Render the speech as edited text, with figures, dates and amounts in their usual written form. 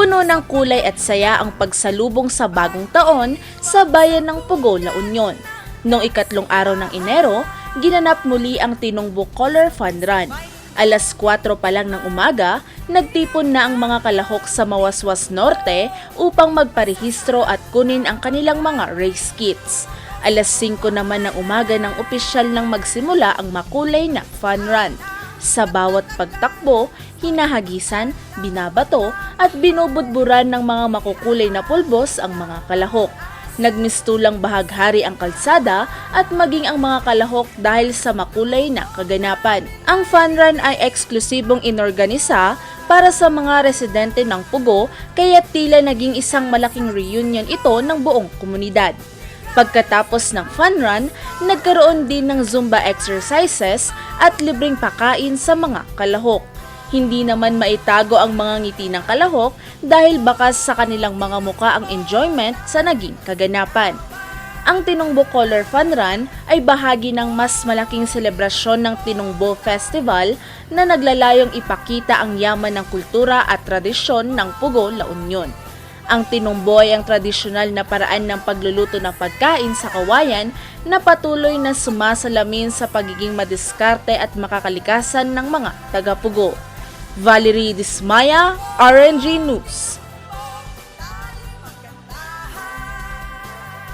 Puno ng kulay at saya ang pagsalubong sa bagong taon sa bayan ng Pugo, La Union. Noong ikatlong araw ng Enero, ginanap muli ang Tinongbo Color Fun Run. Alas 4 pa lang ng umaga, nagtipon na ang mga kalahok sa Mawaswas Norte upang magparehistro at kunin ang kanilang mga race kits. Alas 5 naman ng umaga ng opisyal nang magsimula ang makulay na fun run. Sa bawat pagtakbo, hinahagisan, binabato at binubudburan ng mga makukulay na pulbos ang mga kalahok. Nagmistulang bahaghari ang kalsada at maging ang mga kalahok dahil sa makulay na kaganapan. Ang fun run ay eksklusibong inorganisa para sa mga residente ng Pugo, kaya tila naging isang malaking reunion ito ng buong komunidad. Pagkatapos ng fun run, nagkaroon din ng Zumba exercises at libreng pakain sa mga kalahok. Hindi naman maitago ang mga ngiti ng kalahok dahil bakas sa kanilang mga muka ang enjoyment sa naging kaganapan. Ang Tinongbo Color Fun Run ay bahagi ng mas malaking selebrasyon ng Tinongbo Festival na naglalayong ipakita ang yaman ng kultura at tradisyon ng Pugo, La Union. Ang Tinongbo ay ang tradisyonal na paraan ng pagluluto ng pagkain sa kawayan na patuloy na sumasalamin sa pagiging madiskarte at makakalikasan ng mga taga-Pugo. Valerie Dismaya, RNG News.